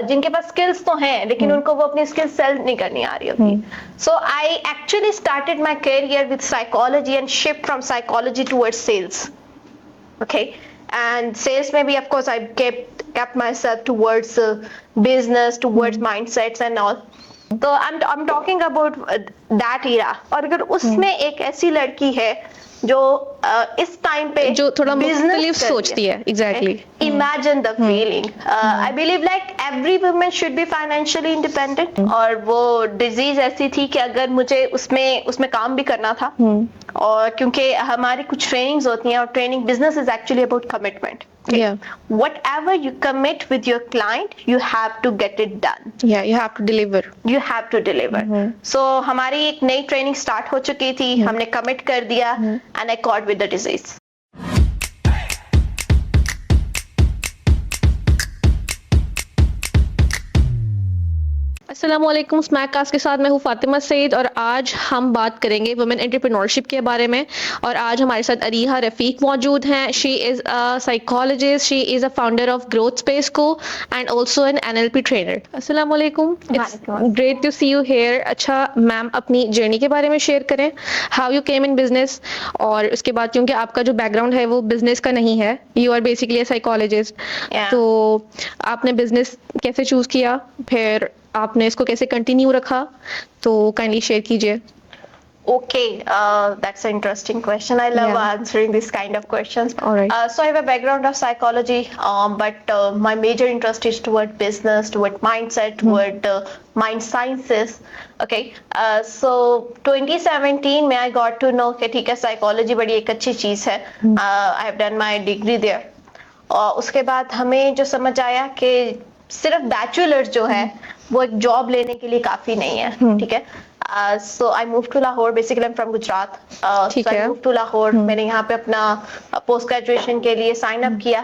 जिनके पास स्किल्स तो हैं लेकिन उनको वो अपनी स्किल्स सेल नहीं करनी आ रही होती. So I actually started my career with psychology and shift from psychology towards sales. Okay, and sales maybe of course I kept myself towards business, towards mindsets and all. तो I'm talking about that era. और अगर उसमें एक ऐसी लड़की है जो इस टाइम पे जो थोड़ा मुख्तलिफ बिजनेस सोचती है. Exactly. Imagine the feeling. I believe like every woman should be financially independent. और वो डिजीज ऐसी थी कि अगर मुझे उसमें काम भी करना था. और क्योंकि हमारी कुछ ट्रेनिंग्स होती हैं और training business is actually about commitment. Whatever you commit with your client, you have to get it done. Yeah, you have to deliver. You have to deliver. So हमारी एक नई ट्रेनिंग स्टार्ट हो चुकी थी. हमने कमिट कर दिया and I caught with the disease. अस्सलामुअलैकुम. स्मैककास्ट के साथ मैं हूँ फातिमा सईद और आज हम बात करेंगे वुमेन एंटरप्रेन्योरशिप के बारे में. और आज हमारे साथ अरीहा रफ़ीक मौजूद हैं. She is a psychologist, she is a founder of growth space को and also an NLP trainer. अस्सलामुअलैकुम. It's great to see you here. अच्छा मैम, अपनी जर्नी के बारे में शेयर करें. How you came in business. और उसके बाद क्योंकि आपका जो बैकग्राउंड है वो बिजनेस का नहीं है, you are basically a psychologist, तो आपने बिजनेस कैसे चूज किया, फिर आपने इसको कैसे कंटिन्यू रखा, तो काइंडली शेयर कीजिए. Okay, that's an interesting question. I love answering this kind of questions. All right. So I have a background of psychology, but my major interest is toward business, toward mindset, toward mind sciences. Okay, so 2017 में I got to know कि ठीक है psychology बड़ी एक अच्छी चीज है. I have done my degree there. और उसके बाद हमें जो समझ आया कि सिर्फ बैचलर जो है वो एक जॉब लेने के लिए काफी नहीं है. ठीक है. So I moved to Lahore. Basically I'm from Gujarat. So I moved to Lahore. मैंने यहाँ पे अपना पोस्ट ग्रेजुएशन के लिए साइन अप किया.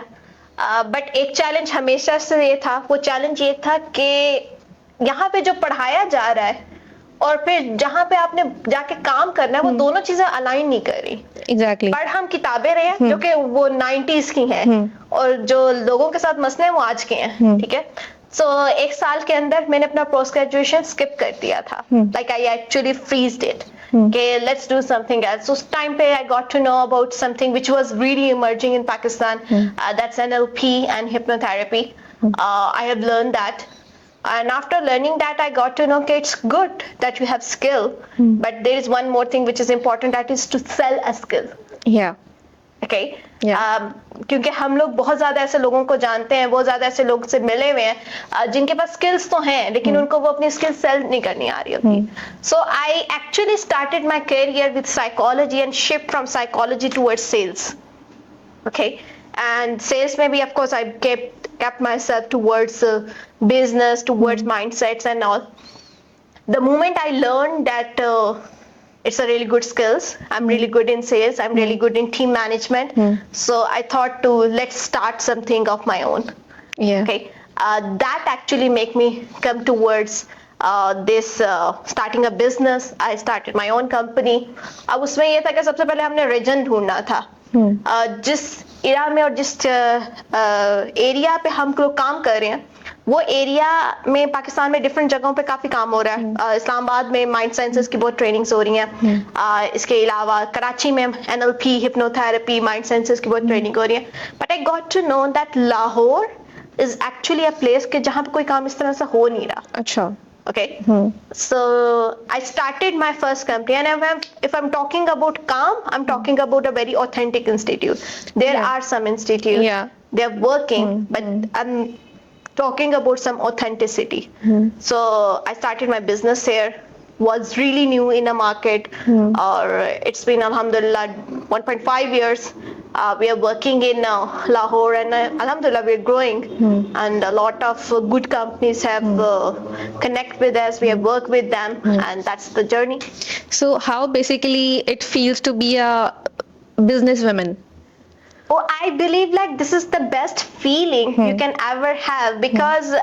बट एक चैलेंज हमेशा से ये था. वो चैलेंज ये था कि यहाँ पे जो पढ़ाया जा रहा है और फिर जहाँ पे आपने जाके काम करना है वो दोनों चीजें अलाइन नहीं कर रही. एग्जैक्टली. पर हम किताबें रहे हैं जो कि वो 90s की हैं और जो लोगों के साथ मसले हैं वो आज के हैं. ठीक है. सो एक साल के अंदर मैंने अपना पोस्ट ग्रेजुएशन स्किप कर दिया था. Like I actually freezed it कि लेट्स डू समथिंग एल्स. उस टाइम पे I got to know about something which was really emerging in Pakistan. That's NLP and hypnotherapy. I have learned that. And after learning that, I got to know that it's good that you have skill, but there is one more thing which is important, that is to sell a skill. Yeah. Okay. क्योंकि हम लोग बहुत ज्यादा ऐसे लोगों को जानते हैं, बहुत ज्यादा ऐसे लोग से मिले हुए हैं जिनके पास स्किल्स तो हैं लेकिन उनको वो अपनी स्किल्स सेल नहीं करनी आ रही होती. So I actually started my career with psychology and shift from psychology towards sales. Okay, and sales maybe of course I kept myself towards business, towards mindsets and all. The moment I learned that it's a really good skills, I'm really good in sales, I'm really good in team management, so I thought to let's start something of my own. Yeah. Okay, that actually make me come towards this starting a business. I started my own company. अब उसमें ये था कि सबसे पहले हमने reason ढूंढना था. जिस एरिया में और जिस एरिया पे हम लोग काम कर रहे हैं वो एरिया में पाकिस्तान में डिफरेंट जगहों पे काफी काम हो रहा है. इस्लामाबाद में माइंड साइंसेस की बहुत ट्रेनिंग्स हो रही हैं. इसके अलावा कराची में NLP, hypnotherapy, माइंड साइंसेस की बहुत ट्रेनिंग हो रही है. But I got to know that Lahore is actually a place के जहाँ पे कोई काम इस तरह से हो नहीं रहा. अच्छा. Okay, so I started my first company, and if I'm talking about calm, I'm talking about a very authentic institute. There are some institutes, they're working, but I'm talking about some authenticity. So I started my business here. Was really new in a market, or it's been alhamdulillah 1.5 years. We are working in Lahore, and alhamdulillah we're growing, and a lot of good companies have connect with us. We have worked with them, and that's the journey. So how basically it feels to be a businesswoman? Oh, I believe like this is the best feeling you can ever have, because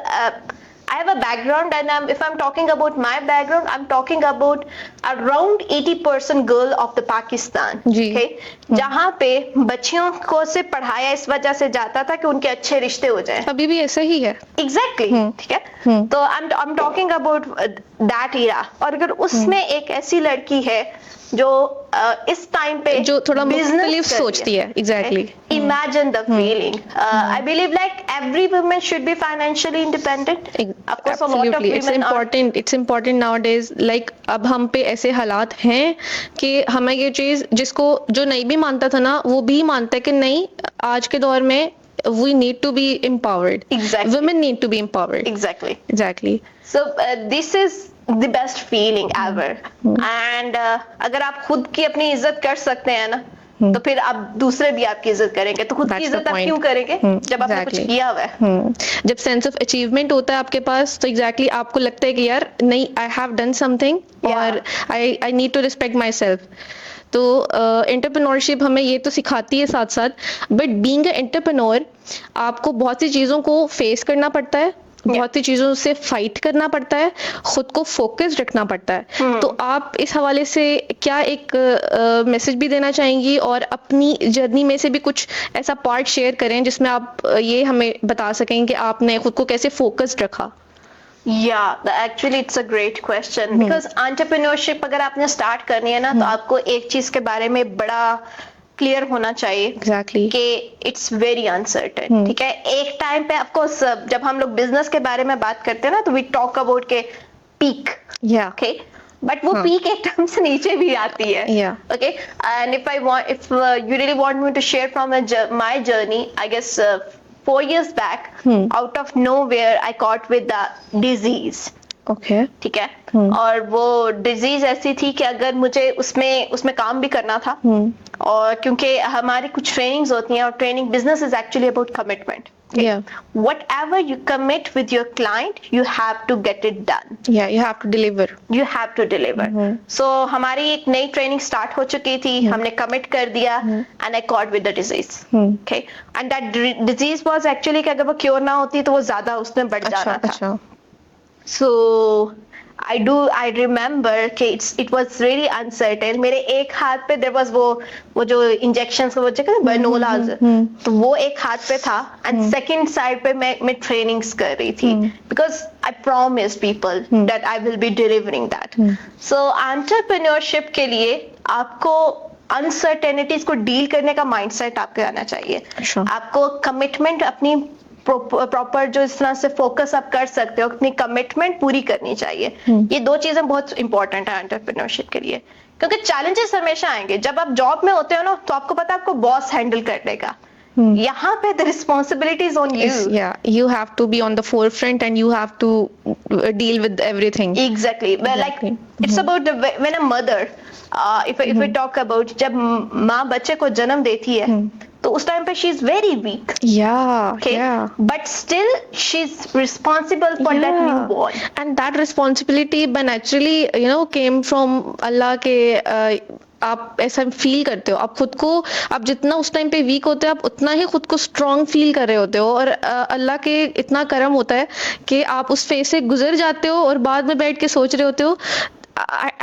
I have a background, and if I'm talking about my background, I'm talking about around 80% girl of the Pakistan. Ji. Okay? जहाँ पे बच्चियों को से पढ़ाया इस वजह से जाता था कि उनके अच्छे रिश्ते हो जाएं. अभी भी ऐसा ही है. Exactly. ठीक है. तो I'm talking about that era. और अगर उसमें एक ऐसी लड़की है जो इस टाइम पे जो थोड़ा business मुख्तलिफ कर रही सोचती है. Exactly. Imagine the feeling. I believe like every woman should be financially independent. Of course, a lot of Absolutely. It's women are. important. It's important nowadays. Like अब हम पे ऐसे हालात हैं कि हमें ये चीज जिसको जो नहीं भी मानता था ना वो भी मानता है कि नहीं आज के दौर में we need to be empowered. Exactly. Women need to be empowered. Exactly. Exactly. So this is the best feeling ever. And अगर आप खुद की अपनी इज्जत कर सकते हैं ना तो फिर आप दूसरे भी आपकी इज्जत करेंगे. तो खुद की That's the इज्जत आप point. क्यों करेंगे जब आपने कुछ Exactly. किया हुआ है. जब सेंस ऑफ अचीवमेंट होता है आपके पास तो एग्जैक्टली आपको लगता है कि यार नहीं आई हैव डन समथिंग और I need to respect my self. तो एंटरप्रेन्योरशिप हमें ये तो सिखाती है साथ साथ बट बीइंग अ एंटरप्रेन्योर आपको बहुत सी चीज़ों को फेस करना पड़ता है. बहुत सी चीजों से फाइट करना पड़ता है. खुद को फोकस रखना पड़ता है. तो आप इस हवाले से क्या एक मैसेज भी देना चाहेंगी और अपनी जर्नी में से भी कुछ ऐसा पार्ट शेयर करें जिसमें आप ये हमें बता सकें कि आपने खुद को कैसे फोकस्ड रखा. Yeah, actually it's a great question because entrepreneurship अगर आपने स्टार्ट करनी है ना तो आपको एक चीज के बारे में बड़ा क्लियर होना चाहिए. एग्जैक्टली. कि इट्स वेरी अनसर्टेन. ठीक है. एक टाइम पे ऑफ कोर्स जब हम लोग बिजनेस के बारे में बात करते हैं ना तो वी टॉक अबाउट के पीक. या. ओके. बट वो पीक एक टाइम से नीचे भी आती है. Yeah. Okay. And if you really want me to share from my journey, I guess 4 years back, out of nowhere I caught with the disease. Okay. ठीक है. और वो डिजीज ऐसी थी कि अगर मुझे उसमें काम भी करना था और क्योंकि हमारी कुछ ट्रेनिंग्स होती हैं और training business is actually about commitment. Yeah. Whatever you commit with your client, you have to get it done. Yeah, you have to deliver. You have to deliver. So हमारी एक नई ट्रेनिंग स्टार्ट हो चुकी थी. हमने commit कर दिया and I caught with the disease. Okay. And that disease was actually कि अगर वो क्योर ना होती तो वो ज्यादा उसमें बढ़ जाना था. अच्छा. So I remember कि it was really uncertain. मेरे एक हाथ पे there was वो जो injections को वो जगह Bernolas, तो वो एक हाथ पे था and second side पे मैं trainings कर रही थी because I promised people that I will be delivering that. So entrepreneurship के लिए आपको अनसर्टेनिटीज को डील करने का माइंडसेट आपके आना चाहिए. Sure. आपको कमिटमेंट अपनी प्रॉपर जो इस तरह से फोकस आप कर सकते हो अपनी कमिटमेंट पूरी करनी चाहिए. ये दो चीजें बहुत इंपॉर्टेंट है एंटरप्रेन्योरशिप के लिए क्योंकि चैलेंजेस हमेशा आएंगे. जब आप जॉब में होते हो ना तो आपको पता है आपको बॉस हैंडल कर लेगा. यहाँ पे the responsibility is on you. Yeah, you have to be on the forefront and you have to deal with everything. Exactly. Well, like it's about when a mother, if we talk about जब माँ बच्चे को जन्म देती है तो उस time पे she is very weak. Yeah. Okay. Yeah. But still she's responsible for that newborn. And that responsibility by naturally came from Allah के आप ऐसा फील करते हो. आप खुद को आप जितना उस टाइम पे वीक होते हो आप उतना ही खुद को स्ट्रॉन्ग फील कर रहे होते हो और अल्लाह के इतना करम होता है कि आप उस फेज से गुजर जाते हो और बाद में बैठ के सोच रहे होते हो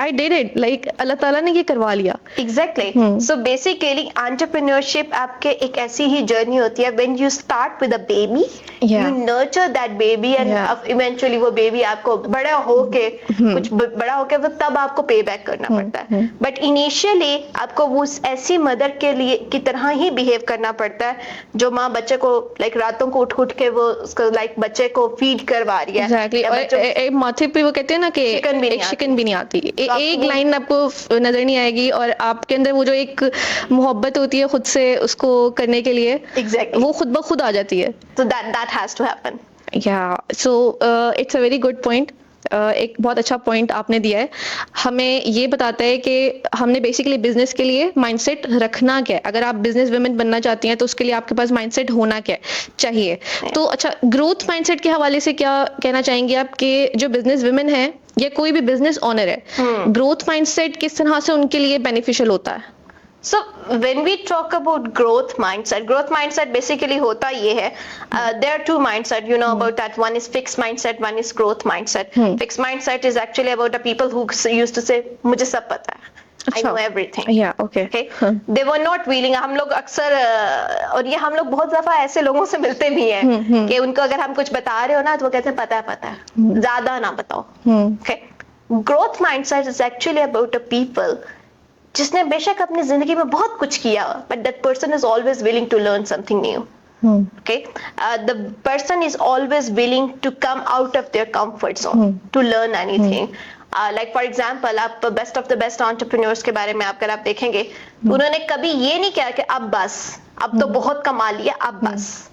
I did it, like अल्लाह ताला ने ये करवा लिया. Exactly. So basically entrepreneurship आपके एक ऐसी ही जर्नी होती है when you start with a baby, Yeah. you nurture that baby and Yeah. eventually वो baby आपको बड़ा होके कुछ बड़ा होके वो तब आपको पे बैक करना पड़ता है. But initially आपको वो ऐसी मदर के लिए की तरह ही बिहेव करना पड़ता है जो माँ बच्चे को like रातों को उठ के वो उसको like बच्चे को फीड करवा रही है. Exactly. या और बच्चों माथे पे वो कहते हैं ना कि चिकन भी नहीं एक आती. चिकन भी नहीं आती. आपको एक लाइन आपको नजर नहीं आएगी और आपके अंदर वो जो एक मोहब्बत होती है खुद से उसको करने के लिए Exactly. वो खुद ब खुद आ जाती है. So that has to happen. Yeah, so it's a very good point. एक बहुत अच्छा पॉइंट आपने दिया है. हमें ये बताता है कि हमने बेसिकली बिजनेस के लिए माइंडसेट रखना क्या है. अगर आप बिजनेस वुमेन बनना चाहती हैं तो उसके लिए आपके पास माइंडसेट होना क्या चाहिए. तो अच्छा ग्रोथ माइंडसेट के हवाले से क्या कहना चाहेंगे आप कि जो बिजनेस वुमेन है या कोई भी बिजनेस ओनर है ग्रोथ माइंडसेट किस तरह से उनके लिए बेनिफिशियल होता है. So when we talk about growth mindset basically होता ये है, there are two mindset, you know about that. One is fixed mindset, one is growth mindset. Fixed mindset is actually about the people who used to say मुझे सब पता है, I know everything. Yeah, okay. Okay? They were not willing. हम लोग अक्सर और ये हम लोग बहुत दफा ऐसे लोगों से मिलते भी हैं कि उनको अगर हम कुछ बता रहे हो ना तो वो कहते हैं पता है, ज्यादा ना बताओ. Okay? Growth mindset is actually about the people जिसने बेशक अपनी जिंदगी में बहुत कुछ किया, but that person is always willing to learn something new. Okay, the person is always willing to come out of their comfort zone to learn anything. Like for example, आप best of the best entrepreneurs के बारे में अगर आप देखेंगे, उन्होंने कभी ये नहीं किया कि अब बस, अब तो बहुत कमा लिया, अब बस,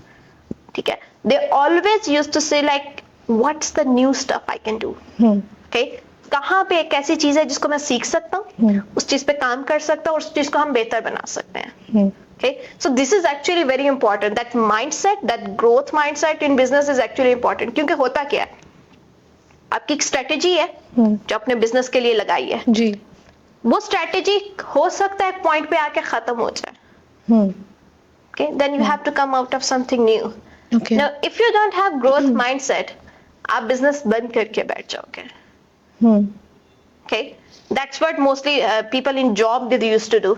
ठीक है. They always used to say like, what's the new stuff I can do? Okay, कहाँ पे एक ऐसी चीज है जिसको मैं सीख सकता हूँ, उस चीज पे काम कर सकता हूँ, उस चीज को हम बेहतर बना सकते हैं. Okay, so this is actually very important. That mindset, that growth mindset in business is actually important. क्योंकि होता क्या है, आपकी एक स्ट्रेटेजी है जो अपने बिजनेस के लिए लगाई है जी, वो स्ट्रेटेजी हो सकता है एक पॉइंट पे आके खत्म हो जाए. Okay, then you have to come out of something new. okay. Now, if you don't have growth mindset, आप बिजनेस बंद करके बैठ जाओगे. Okay, that's what mostly people in job they used to do.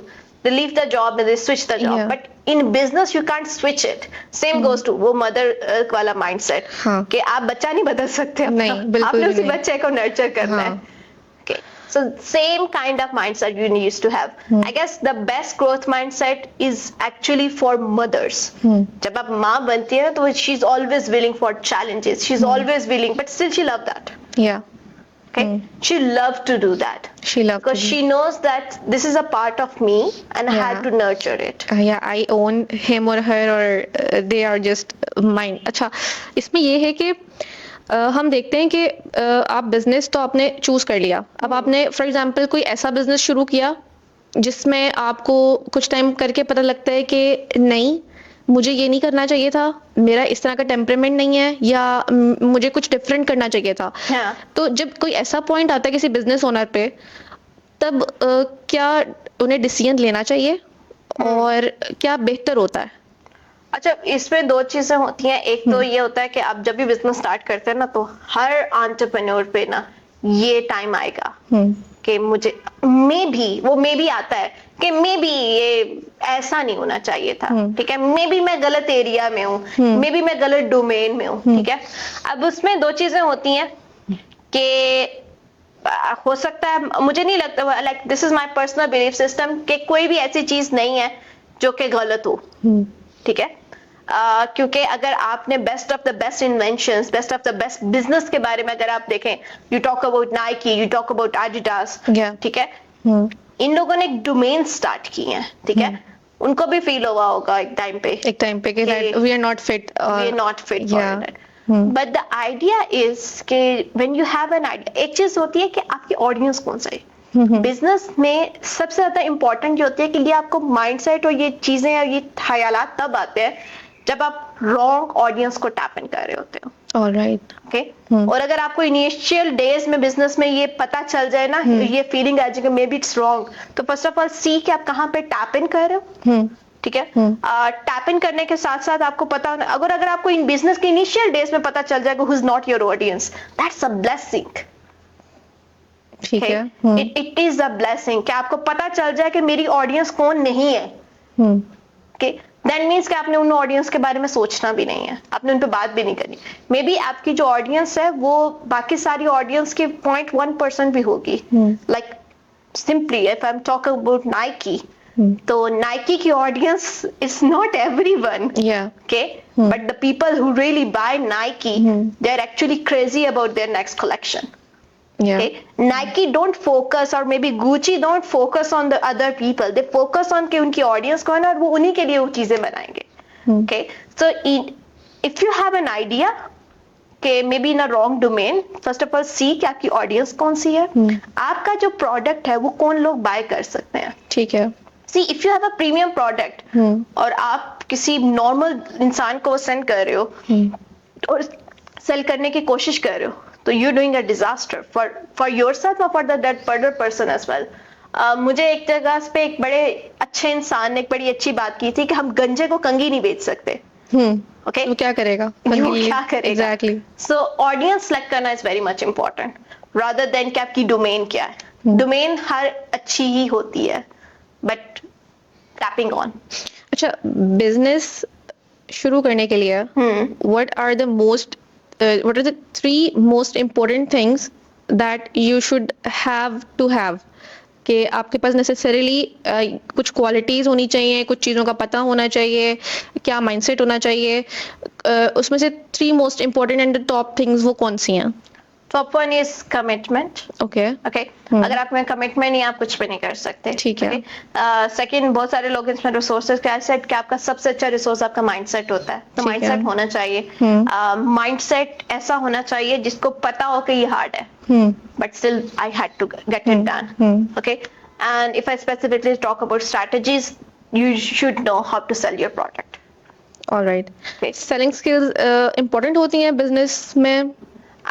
They leave the job and they switch the job. Yeah. But in business you can't switch it. Same goes to वो mother वाला mindset हाँ. कि आप बच्चा नहीं बदल सकते अपना. नहीं, बिल्कुल आपने भी उसी नहीं. बच्चे को nurture करना है. हाँ. Okay, so same kind of mindset you used to have. I guess the best growth mindset is actually for mothers. जब आप माँ बनती है तो she's always willing for challenges. She's always willing, but still she love that. Yeah, Okay, she loved to do that she loved because she knows that this is a part of me and I had Yeah. to nurture it. yeah, I own him or her or they are just mine. अच्छा, इसमें ये है कि हम देखते हैं कि आप बिजनेस तो आपने चूज कर लिया, अब आपने फॉर एग्जांपल कोई ऐसा बिजनेस शुरू किया जिसमें आपको कुछ टाइम करके पता लगता है कि नहीं, मुझे ये नहीं करना चाहिए था, मेरा इस तरह का टेम्परामेंट नहीं है, या मुझे कुछ डिफरेंट करना चाहिए था. हाँ. तो जब कोई ऐसा पॉइंट आता है किसी बिजनेस ओनर पे, तब क्या उन्हें डिसीजन लेना चाहिए और क्या बेहतर होता है? अच्छा, इसमें दो चीजें होती हैं. एक तो ये होता है कि आप जब भी बिजनेस स्टार्ट करते हैं ना तो हर एंटरप्रेन्योर पे ना ये टाइम आएगा कि मुझे मे भी आता है कि मे बी ये ऐसा नहीं होना चाहिए था. ठीक है, मे बी मैं गलत एरिया में हूँ, मे बी मैं गलत डोमेन में हूँ. ठीक है, अब उसमें दो चीजें होती हैं कि हो सकता है, मुझे नहीं लगता, like this is my personal belief system कि कोई भी ऐसी चीज नहीं है जो कि गलत हो. ठीक है, क्योंकि अगर आपने best of the best inventions, best of the best business के बारे में अगर आप देखें, you talk about Nike, you talk about Adidas. ठीक है, इन लोगों ने एक डोमेन स्टार्ट की है. ठीक है, उनको भी फील हुआ होगा एक टाइम पे कि we are not fit for it. But the idea is कि when you have an idea, एक चीज होती है कि आपकी ऑडियंस कौन सा है. बिजनेस में सबसे ज्यादा इंपॉर्टेंट ये होती है कि ये आपको माइंडसेट और ये चीजें और ये ख्यालात तब आते हैं जब आप रॉन्ग ऑडियंस को टैप इन कर रहे होते हो. ऑलराइट. ओके, और अगर आपको इनिशियल डेज में बिजनेस में ये पता चल जाए ना, ये फीलिंग आ जाए कि मे बी इट्स रॉन्ग, तो फर्स्ट ऑफ ऑल सी कि आप कहाँ पे टैप इन कर रहे हो. ठीक है, टैप इन करने के साथ साथ आपको पता होना, अगर आपको इन बिजनेस के इनिशियल डेज में पता चल जाएगा who is not your audience, that's a blessing. ठीक है, इट इज अ ब्लेसिंग कि आपको पता चल जाए कि मेरी ऑडियंस कौन नहीं है. ओके, दैट मीन्स कि आपने उन ऑडियंस के बारे में सोचना भी नहीं है, आपने उन पे बात भी नहीं करनी. मे बी आपकी जो ऑडियंस है वो बाकी सारी ऑडियंस की 0.1% भी होगी. Like simply if I am talking about Nike, तो नाइकी की audience is not everyone. Okay, but the people who really buy Nike, they are actually crazy about their next collection. Okay, Nike don't focus, or maybe Gucci don't focus on the other people. They focus on कि उनकी audience कौन है और वो उन्हीं के लिए वो चीजें बनाएंगे. Okay, so if you have an idea कि maybe in a wrong domain, first of all see कि आपकी audience कौन सी है, आपका जो product है वो कौन लोग buy कर सकते हैं. ठीक है. See, if you have a premium product और आप किसी normal इंसान को send कर रहे हो और sell करने की कोशिश कर रहे हो, तो you're doing a disaster for yourself or for that other person as well. मुझे एक जगह पे एक बड़े अच्छे इंसान ने एक बड़ी अच्छी बात की थी कि हम गंजे को कंघी नहीं बेच सकते. ओके, वो क्या करेगा? वो क्या करेगा? एग्जैक्टली. सो ऑडियंस सेलेक्ट करना is very much important rather than कि आपकी डोमेन क्या है. डोमेन हर अच्छी ही होती है, बट टैपिंग ऑन. अच्छा, बिजनेस शुरू करने के लिए what are the three most important things that you should have to have? कि आपके पास नेसेसरीली कुछ क्वालिटीज होनी चाहिए, कुछ चीज़ों का पता होना चाहिए, क्या माइंडसेट होना चाहिए, उसमें से 3 most important and the top things वो कौन सी हैं? Top one is commitment. Okay. Okay, अगर आप में कमिटमेंट नहीं है आप कुछ भी नहीं कर सकते. ठीक है. सेकंड, बहुत सारे लोग इसमें रिसोर्सेज का सेट कि आपका सबसे अच्छा रिसोर्स आपका माइंडसेट होता है, तो माइंडसेट होना चाहिए. माइंडसेट ऐसा होना चाहिए जिसको पता हो कि ये हार्ड है, but still I had to get it done. Okay, and if I specifically talk about strategies, you should know how to sell your product. Alright. Okay. Selling skills important होती हैं बिजनेस में.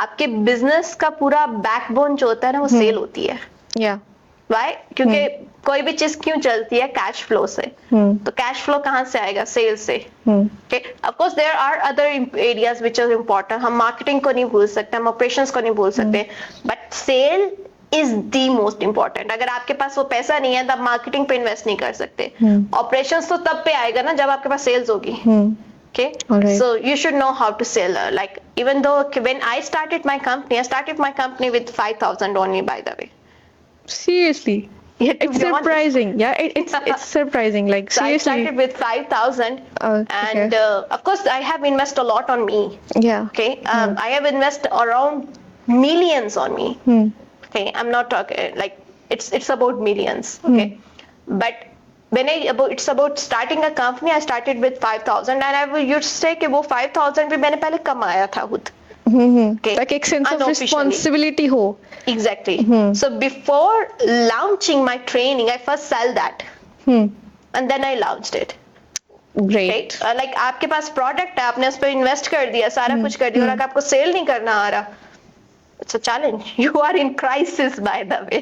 आपके business का पूरा backbone जो होता है ना वो सेल होती है. या Why? क्योंकि कोई भी चीज क्यों चलती है? कैश फ्लो से. तो कैश फ्लो कहाँ से आएगा? सेल से. Okay, of course there are other areas which are important. हम मार्केटिंग को नहीं भूल सकते, हम ऑपरेशंस को नहीं भूल सकते, but sale is the most important. अगर आपके पास वो पैसा नहीं है तो आप मार्केटिंग पे इन्वेस्ट नहीं कर सकते. ऑपरेशंस तो तब पे आएगा ना जब आपके पास सेल्स होगी. Okay, Alright. so you should know how to sell. Like even though when I started my company with 5,000 only, by the way. seriously, Yeah, to it's be honest. surprising. Yeah, it's surprising, like So I seriously. started with 5,000, Okay. and of course I have invested a lot on me. Yeah. Okay, I have invested around millions on me. Okay, I'm not talking like it's about millions. Okay, but when it's about starting a company, I started with 5,000, and I will used to say कि वो 5,000 भी मैंने पहले कमाया था खुद. Okay, ताकि एक सेंस ऑफ unofficially. रिस्पॉन्सिबिलिटी हो. Exactly. So before launching my training, I first sell that, and then I launched it. Great. Right? Like आपके पास प्रोडक्ट है, आपने उस पर इन्वेस्ट कर दिया, सारा कुछ कर दिया, और अगर आपको सेल नहीं करना आ रहा, it's a challenge. You are in crisis, by the way.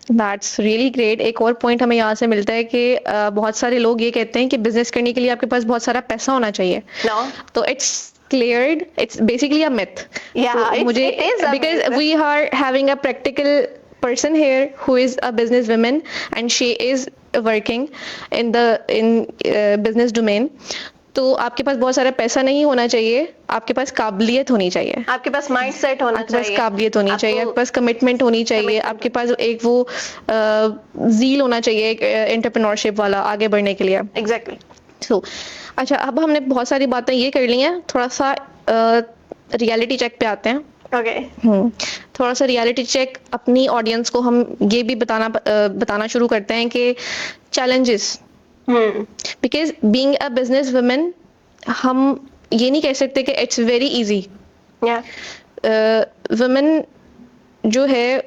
That's really great. एक और पॉइंट हमें यहाँ से मिलता है कि बहुत सारे लोग ये कहते हैं कि बिजनेस करने के लिए आपके पास बहुत सारा पैसा होना चाहिए. No. तो it's cleared. It's basically a myth. Yeah, तो मुझे it is a because myth. we are having a practical person here who is a business woman and she is working in business domain. तो आपके पास बहुत सारा पैसा नहीं होना चाहिए, आपके पास काबिलियत होनी चाहिए, आपके पास माइंडसेट होना आपके पास चाहिए, काबिलियत होनी चाहिए, आपके पास कमिटमेंट होनी चाहिए, आपके पास एक वो जील होना चाहिए एंटरप्रेन्योरशिप वाला आगे बढ़ने के लिए. एग्जैक्टली. सो अच्छा, अब हमने बहुत सारी बातें ये कर ली हैं, थोड़ा सा रियलिटी चेक पे आते हैं. ओके. थोड़ा सा रियलिटी चेक अपनी ऑडियंस को हम ये भी बताना शुरू करते हैं कि challenges, because being a business woman हम ये नहीं कह सकते कि इट्स वेरी इजी. वुमेन जो है,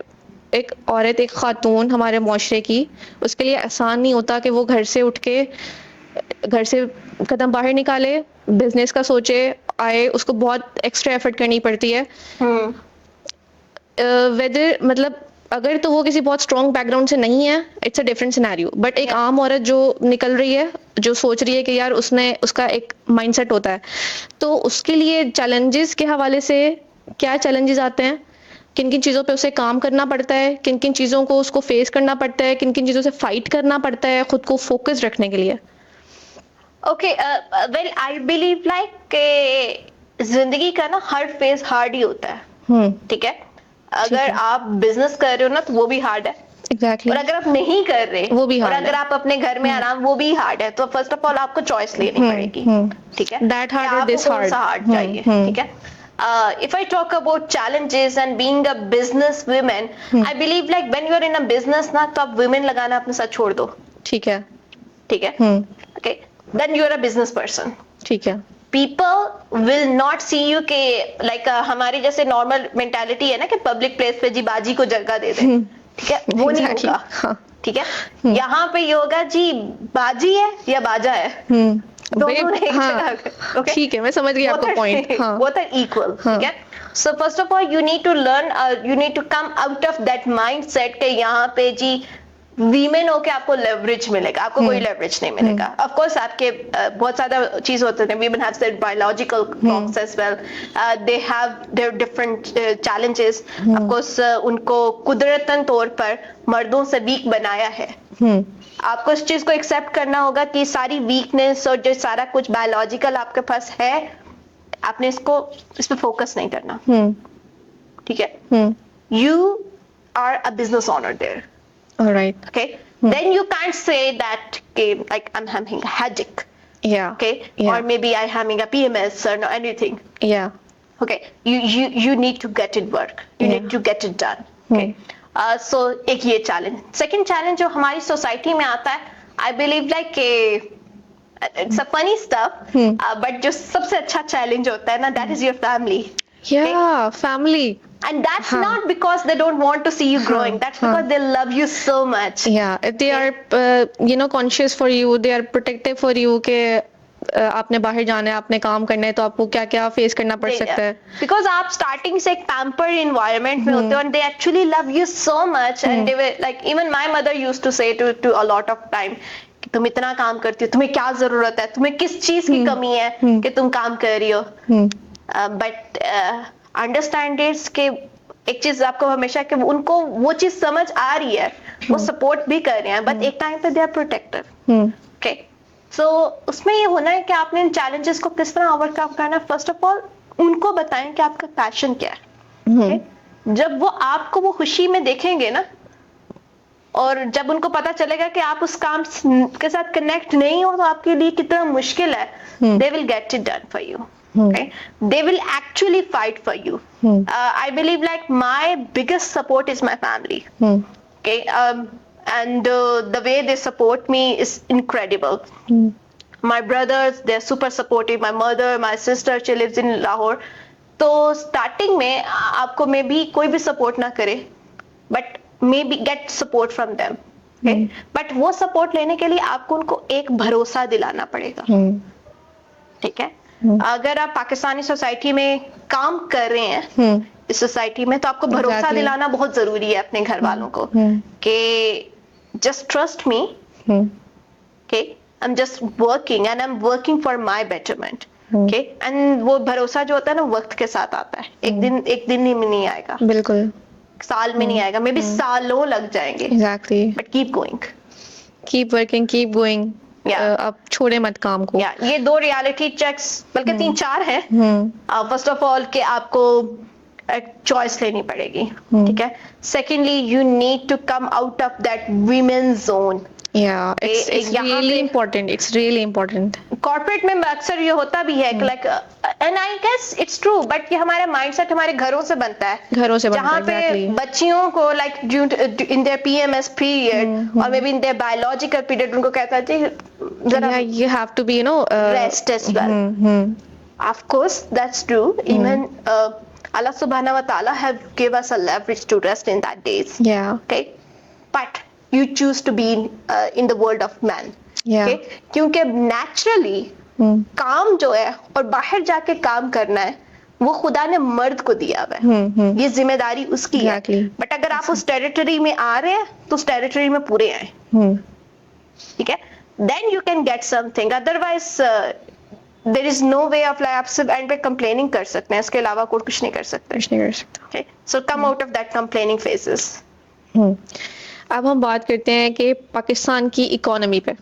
एक औरत, एक खातून हमारे माशरे की, उसके लिए आसान नहीं होता कि वो घर से उठ के घर से कदम बाहर निकाले, बिजनेस का सोचे, आए, उसको बहुत एक्स्ट्रा एफर्ट करनी पड़ती है. वेदर मतलब अगर तो वो किसी बहुत स्ट्रॉन्ग बैकग्राउंड से नहीं है, it's a different scenario, but एक आम औरत जो निकल रही है, जो सोच रही है कि यार उसका एक माइंडसेट होता है, तो उसके लिए चैलेंजेस के हवाले से क्या चैलेंजेस आते हैं, किन किन चीज़ों पे उसे काम करना पड़ता है, किन किन चीज़ों को उसको फेस करना पड़ता है, किन किन चीज़ों से फाइट करना पड़ता है खुद को फोकस रखने के लिए. Okay, well I believe like जिंदगी का ना हर फेज हार्ड ही होता है. ठीक है, अगर आप बिजनेस कर रहे हो ना तो वो भी हार्ड है. Exactly. और अगर आप नहीं कर रहे वो भी और hard अगर है. आप अपने घर में आराम, वो भी हार्ड है. तो फर्स्ट ऑफ ऑल आपको चॉइस लेनी पड़ेगी. ठीक है, That hard or आपको this कौन सा hard? हार्ड चाहिए. ठीक है. If I talk about challenges and being a business woman, I believe like when you are in a business ना, तो आप women लगाना अपने साथ छोड़ दो. ठीक है. ठीक है. Okay, then you are a business person. ठीक है. People will not see you के like हमारी जैसे नॉर्मल मेंटालिटी है ना कि पब्लिक प्लेस पे जी बाजी को जगह दे दे. ठीक है, वो नहीं Exactly. होगा. हाँ. ठीक है, यहाँ पे ये होगा जी बाजी है या बाजा है. दोनों एक हाँ. जगह. Okay? ठीक है, मैं समझ गई आपका पॉइंट. हाँ. both are equal. ठीक है. So first of all you need to learn, you need to come out of that mindset कि यहाँ पे जी वीमेन हो के आपको लेवरेज मिलेगा, आपको कोई लेवरेज नहीं मिलेगा। ऑफ कोर्स आपके बहुत ज्यादा चीज होते हैं, women have their biological clocks as well, they have their different challenges. Of course उनको कुदरतन तौर पर मर्दों से वीक बनाया है। आपको इस चीज को एक्सेप्ट करना होगा कि सारी वीकनेस और जो सारा कुछ बायोलॉजिकल आपके पास है, आपने इस पे फोकस नहीं करना, ठीक है। You are a business owner there, alright, okay, then you can't say that, okay, like I'm having a headache, या, okay, or maybe I'm having a PMS or no, anything, या, okay, you need to get it work, you need to get it done, okay. So एक ये challenge. Second challenge जो हमारी society में आता है, I believe like it's a funny stuff, but जो सबसे अच्छा चैलेंज होता है ना, दैट इज योर फैमिली। या, family. And that's not because they don't want to see you growing. That's because they love you so much. Yeah, they are conscious for you, they are protective for you कि आपने बाहर जाना है, आपने काम करना है, तो आपको क्या क्या फेस करना पड़ सकता है। Because आप स्टार्टिंग से एक pampered environment में होते हो, and they actually love you so much, and they were like, even my mother used to say to a lot of time कि तुम इतना काम करती हो, तुम्हें क्या जरूरत है, तुम्हें किस चीज की कमी है कि तुम काम कर रही हो। But अंडरस्टैंड इट्स के एक चीज आपको हमेशा कि उनको वो चीज समझ आ रही है, वो सपोर्ट भी कर रहे हैं, बट एक टाइम पे दे आर प्रोटेक्टिव, ओके। सो उसमें ये होना है कि आपने इन चैलेंजेस को किस तरह ओवरकम करना है। फर्स्ट ऑफ ऑल उनको बताएं कि आपका पैशन क्या है, okay? जब वो आपको वो खुशी में देखेंगे ना, और जब उनको पता चलेगा कि आप उस काम के साथ कनेक्ट नहीं हो, तो आपके लिए कितना मुश्किल है, they will get it done for you. Okay, they will actually fight for you. I believe like my biggest support is my family. Okay, and the way they support me is incredible. My brothers, they're super supportive. My mother, my sister, she lives in Lahore. तो starting में आपको मे भी कोई भी support ना करे, but maybe get support from them. Okay, but वो support लेने के लिए आपको उनको एक भरोसा दिलाना पड़ेगा, ठीक है। अगर आप पाकिस्तानी सोसाइटी में काम कर रहे हैं इस सोसाइटी में, तो आपको भरोसा दिलाना बहुत जरूरी है अपने घर वालों को कि just trust me, okay, I am just working and I am working for my betterment, okay. And वो भरोसा जो होता है ना, वक्त के साथ आता है, एक दिन में नहीं आएगा, बिल्कुल, साल में नहीं आएगा, मे बी सालों लग जाएंगे, exactly, but keep going, keep working, keep going. आप छोड़े मत काम को। ये दो रियलिटी चेक्स, बल्कि 3-4 है। फर्स्ट ऑफ ऑल कि आपको एक चॉइस लेनी पड़ेगी, ठीक है। Secondly, you need to come out of that women zone. Yeah, it's really important. It's really important. Corporate में अक्सर ये होता भी है, like, and I guess it's true, but ये हमारा माइंडसेट हमारे घरों से बनता है, घरों से बनता है, जहाँ पे बच्चियों को like in their PMS period और maybe in their biological period उनको कहता है जरा you have to be rest as well. Of course that's true, even Allah subhanahu wa ta'ala have give us a leverage to rest in that days, yeah, okay, but you choose to be in the world of man, yeah, okay, क्योंकि naturally काम जो है और बाहर जाके काम करना है, वो खुदा ने मर्द को दिया हुआ है, ये जिम्मेदारी उसकी exactly. है। बट अगर आप उस टेरिटरी में आ रहे हैं, तो उस टेरिटरी में पूरे आए, ठीक है, then you can get something, otherwise there is no way of life. आप सिर्फ एंड पे कंप्लेनिंग कर सकते हैं, इसके अलावा कोई कुछ नहीं कर सकते, कुछ नहीं कर सकता। okay? So come out of that complaining phases. अब हम बात करते हैं कि पाकिस्तान की इकोनॉमी पे,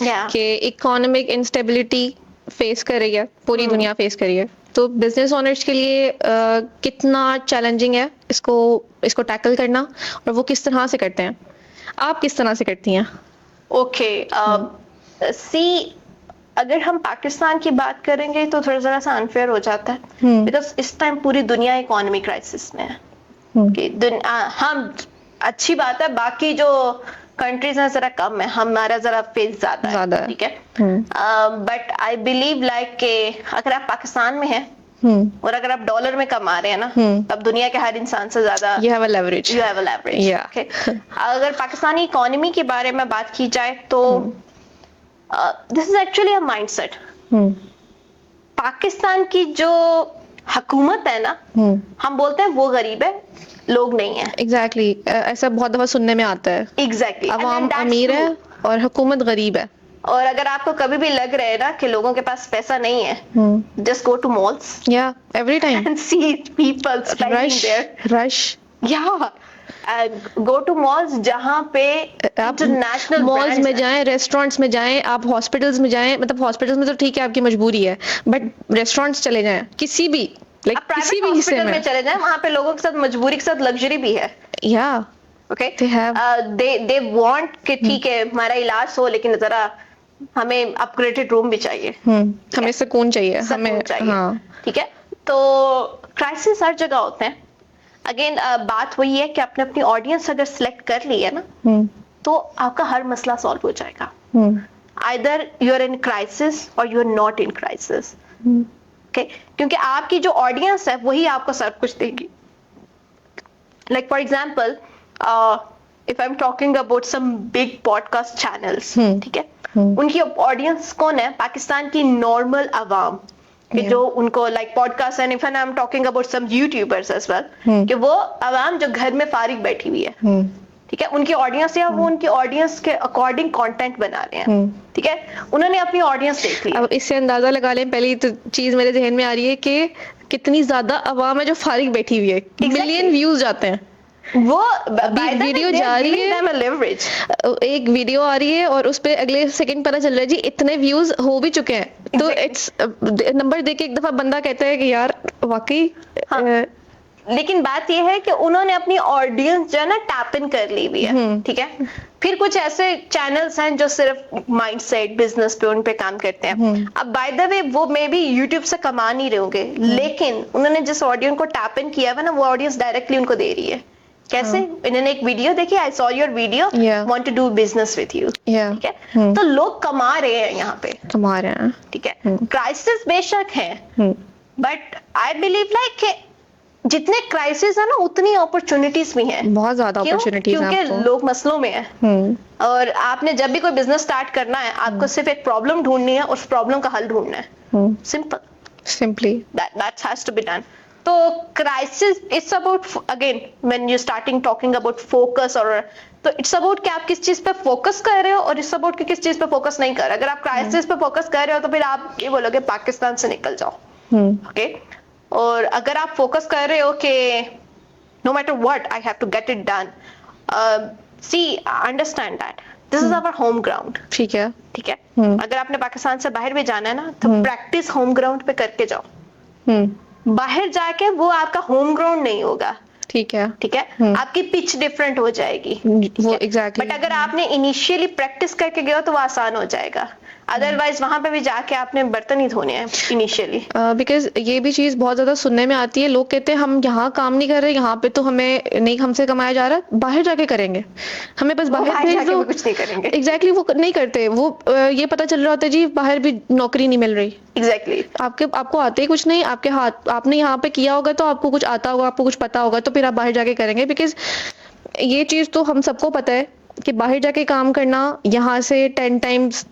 कि इकोनॉमिक इंस्टेबिलिटी फेस कर रही है, पूरी दुनिया फेस कर रही है, तो बिजनेस ओनर्स के लिए कितना चैलेंजिंग है इसको टैकल करना, और वो किस तरह से करते हैं, आप किस तरह से करती हैं? ओके, सी, अगर हम पाकिस्तान की बात करेंगे तो थोड़ा जरा सा अनफेयर हो जाता है, बिकॉज इस टाइम पूरी दुनिया इकोनॉमी क्राइसिस में है, हम अच्छी बात है, बाकी जो कंट्रीज हैं जरा कम है, हमारा जरा फेस ज्यादा है, ठीक है। बट आई बिलीव लाइक के अगर आप पाकिस्तान में हैं और अगर आप डॉलर में कमा रहे हैं ना, तब दुनिया के हर इंसान से ज्यादा you have a leverage. Yeah. Okay? अगर पाकिस्तानी इकोनॉमी के बारे में बात की जाए तो this is actually a mindset. Pakistan की जो हुकूमत है ना, हम बोलते हैं वो गरीब है, लोग नहीं है। एग्जैक्टली ऐसा बहुत दफा सुनने में आता है, एग्जैक्टली अवाम अमीर है और हुकूमत गरीब है। और अगर आपको कभी भी लग रहा है ना कि लोगों के पास पैसा नहीं है, जस्ट गो टू मॉल्स या every time and see people spending rush there. Rush. Yeah, go to malls जहाँ पे आप इंटरनेशनल मॉल्स में जाएं, रेस्टोरेंट्स में जाएं, आप हॉस्पिटल्स में जाएं, मतलब हॉस्पिटल्स में तो ठीक है आपकी मजबूरी है, बट रेस्टोरेंट्स चले जाएं, किसी भी लाइक आप किसी प्राइवेट भी हिस्से हॉस्पिटल में में। चले जाएं, वहाँ पे लोगों के साथ मजबूरी के साथ लग्जरी भी है। या okay, They have- they want कि ठीक है हमारा इलाज हो, लेकिन जरा हमें अपग्रेडेड रूम भी चाहिए, हमें सुकून चाहिए, सुकून हमें चाहिए। हाँ ठीक है, तो क्राइसिस हर जगह होते हैं। अगेन बात वही है कि आपने अपनी ऑडियंस अगर सिलेक्ट कर ली है ना, तो आपका हर मसला सॉल्व हो जाएगा। Either you are in crisis or you are not in crisis. Okay, क्योंकि आपकी जो ऑडियंस है वही आपको सब कुछ देगी। Like for example, if I am talking about some big podcast channels, ठीक है, उनकी ऑडियंस कौन है? पाकिस्तान की नॉर्मल आवाम कि Yeah. जो उनको like podcast and if I am talking about some youtubers as well, कि वो आवाम जो घर में फारिग बैठी हुई है, ठीक है, उनकी ऑडियंस है, वो उनकी ऑडियंस के अकॉर्डिंग कंटेंट बना रहे हैं। ठीक है, उन्होंने अपनी ऑडियंस देख ली। अब इससे अंदाजा लगा लें, पहली तो चीज मेरे जहन में आ रही है कि कितनी ज्यादा आवाम है जो फारिग बैठी हुई है, मिलियन व्यूज जाते हैं। वो वीडियो जा रही है, लेवरेज, एक वीडियो आ रही है और उस पे अगले सेकंड पता चल रहा है जी इतने व्यूज हो भी चुके हैं, तो इट्स नंबर देख के एक दफा बंदा कहता है कि यार वाकई। हाँ। लेकिन बात यह है कि उन्होंने अपनी ऑडियंस जो है ना टैप इन कर ली हुई है। ठीक है, फिर कुछ ऐसे चैनल्स हैं जो सिर्फ माइंडसेट बिजनेस पे उन पे काम करते हैं। अब बाय द वे वो मे भी यूट्यूब से कमा नहीं रहे होंगे, लेकिन उन्होंने जिस ऑडियंस को टैप इन किया है ना, वो ऑडियंस डायरेक्टली उनको दे रही है। कैसे? इन्होंने एक वीडियो देखी, I saw your video, want to do business with you. ठीक है, तो लोग कमा रहे हैं यहाँ पे, कमा रहे हैं। ठीक है, क्राइसिस बेशक है, बट आई बिलीव लाइक जितने क्राइसिस है ना उतनी अपॉर्चुनिटीज भी हैं। बहुत ज्यादा अपॉर्चुनिटीज हैं क्योंकि आपको। लोग मसलों में हैं, और आपने जब भी कोई बिजनेस स्टार्ट करना है, आपको सिर्फ एक प्रॉब्लम ढूंढनी है, उस प्रॉब्लम का हल ढूंढना है। Simple, simply that has to be done. तो crisis it's about, again when you starting talking about focus, और तो इट्स अबाउट कि आप किस चीज पे फोकस कर रहे हो, और इट्स अबाउट कि किस चीज पे फोकस नहीं कर रहे। अगर आप क्राइसिस पे फोकस कर रहे हो तो फिर आप ये बोलोगे पाकिस्तान से निकल जाओ। ओके, और अगर आप फोकस कर रहे हो कि no matter what I have to get it done, see understand that this is our home ground. ठीक है। ठीक है, अगर आपने पाकिस्तान से बाहर भी जाना है ना, तो प्रैक्टिस होम ग्राउंड पे करके जाओ। बाहर जाके वो आपका होम ग्राउंड नहीं होगा। ठीक है। ठीक है, आपकी पिच डिफरेंट हो जाएगी। वो एग्जैक्टली, बट अगर आपने इनिशियली प्रैक्टिस करके गए हो तो वो आसान हो जाएगा। अदरवाइज वहां पे भी जाके आपने बर्तन ही धोने हैं इनिशियली। बिकॉज ये भी चीज बहुत ज्यादा सुनने में आती है, लोग कहते हैं हम यहाँ काम नहीं कर रहे, यहाँ पे तो हमें नहीं हमसे कमाया जा रहा, बाहर जाके करेंगे, हमें बस बाहर भेज दो। कुछ नहीं करेंगे। एग्जैक्टली वो नहीं करते, वो ये पता चल रहा होता है जी बाहर भी नौकरी नहीं मिल रही। एग्जैक्टली, आपको आते ही कुछ नहीं, आपके हाथ आपने यहाँ पे किया होगा तो आपको कुछ आता होगा, आपको कुछ पता होगा, तो फिर आप बाहर जाके करेंगे। बिकॉज ये चीज तो हम सबको पता है कि बाहर जाके काम करना यहाँ से 10 टाइम्स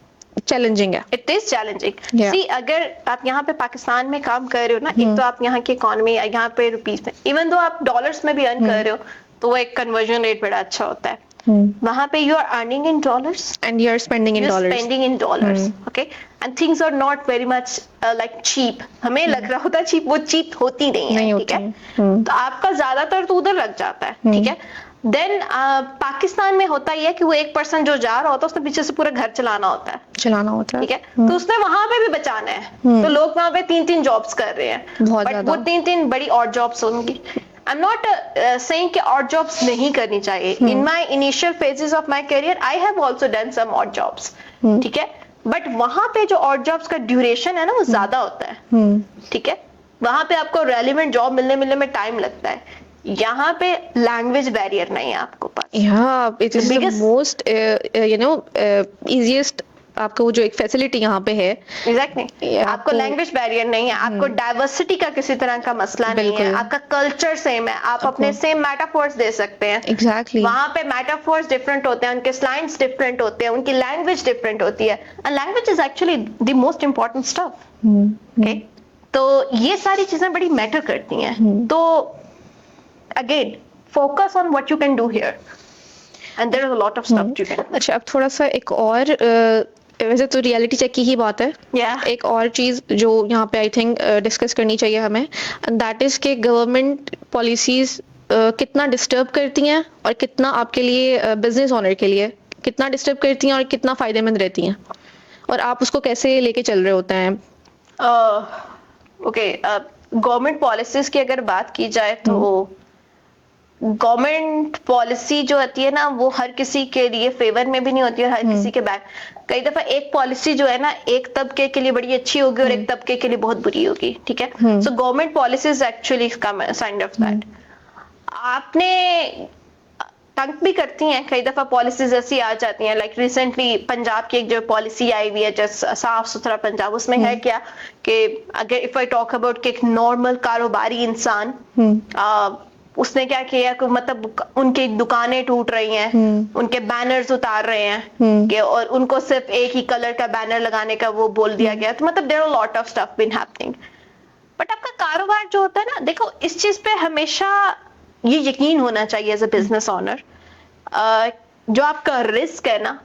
चैलेंजिंग है। It is challenging. Yeah. सी अगर आप यहाँ पे पाकिस्तान में काम कर रहे हो ना, एक तो आप यहाँ की इकोनॉमी यहाँ पे रुपीस में, इवन दो आप डॉलर्स में भी अर्न कर रहे हो, तो वो एक कन्वर्जन रेट बड़ा अच्छा होता है। वहां पे you are earning in dollars and you are spending in dollars, spending in dollars, okay, and things are not very much like cheap. हमें लग रहा होता है cheap, वो cheap होती नहीं है। ठीक है, तो आपका ज्यादातर तो उधर लग जाता है। ठीक है, देन पाकिस्तान में होता ही है कि वो एक पर्सन जो जा रहा होता है उसने पीछे से पूरा घर चलाना होता है। ठीक है, तो उसने वहां पे भी बचाना है, तो लोग वहां पे 3-3 जॉब्स कर रहे हैं, बहुत बट ज्यादा। वो 3-3 बड़ी ऑड जॉब्स होंगी। आई एम नॉट सेइंग कि ऑड जॉब्स नहीं करनी चाहिए। In my initial phases of my career I have also done some odd jobs. ठीक है, बट वहां पे जो ऑड जॉब्स का ड्यूरेशन है ना वो ज्यादा होता है। ठीक है, वहां पे आपको रेलिवेंट जॉब मिलने में टाइम लगता है। यहाँ पे लैंग्वेज बैरियर नहीं है आपको पास। Yeah, it is the biggest- most easiest आपका वो जो एक फैसिलिटी यहाँ पे है। एग्जैक्टली, Yeah, आपको आपको- लैंग्वेज बैरियर नहीं है, आपको डाइवर्सिटी का किसी तरह का मसला नहीं है, बिल्कुल। आपका कल्चर सेम है, आप अपने सेम मेटाफोर्स दे सकते हैं। एग्जैक्टली, वहां पे मेटाफोर्स डिफरेंट होते हैं, उनके स्लाइड्स डिफरेंट होते हैं, उनकी लैंग्वेज डिफरेंट होती है, and language is actually the most important stuff. Okay, तो ये सारी चीजें बड़ी मैटर करती हैं। तो again focus on what you can do here, and there is a lot of stuff you can do. अच्छा, अब थोड़ा सा एक और वैसे तो रियलिटी चेक की ही बात है, Yeah. एक और चीज़ जो यहाँ पे आई थिंक डिस्कस करनी चाहिए हमें, दैट इज़ कि गवर्नमेंट पॉलिसीज़ कितना डिस्टर्ब करती हैं और कितना आपके लिए बिजनेस ओनर के लिए कितना डिस्टर्ब करती हैं और कितना फ़ायदेमंद रहती हैं, और आप उसको कैसे लेके चल रहे होते हैं। ओके, गवर्नमेंट पॉलिसीज की अगर बात की जाए तो गवर्नमेंट पॉलिसी जो होती है ना, वो हर किसी के लिए फेवर में भी नहीं होती है, हर किसी के बैक। कई दफा एक पॉलिसी जो है ना, एक तबके के लिए बड़ी अच्छी होगी और एक तबके के लिए बहुत बुरी होगी, ठीक है। So government policies actually signed of that. आपने तंग भी करती हैं, कई दफा पॉलिसीज ऐसी आ जाती हैं, लाइक रिसेंटली पंजाब की एक जो पॉलिसी आई हुई है, जैसे साफ सुथरा पंजाब, उसमें है क्या कि अगर इफ आई टॉक अबाउट कि एक नॉर्मल कारोबारी इंसान उसने क्या किया कि मतलब उनकी दुकानें टूट रही हैं, उनके बैनर्स उतार रहे हैं कि और उनको सिर्फ एक ही कलर का बैनर लगाने का वो बोल दिया गया, तो मतलब there are lot of stuff been happening. But आपका कारोबार जो होता है ना, देखो इस चीज पे हमेशा ये यकीन होना चाहिए एज अ बिजनेस ओनर, जो आपका रिस्क है ना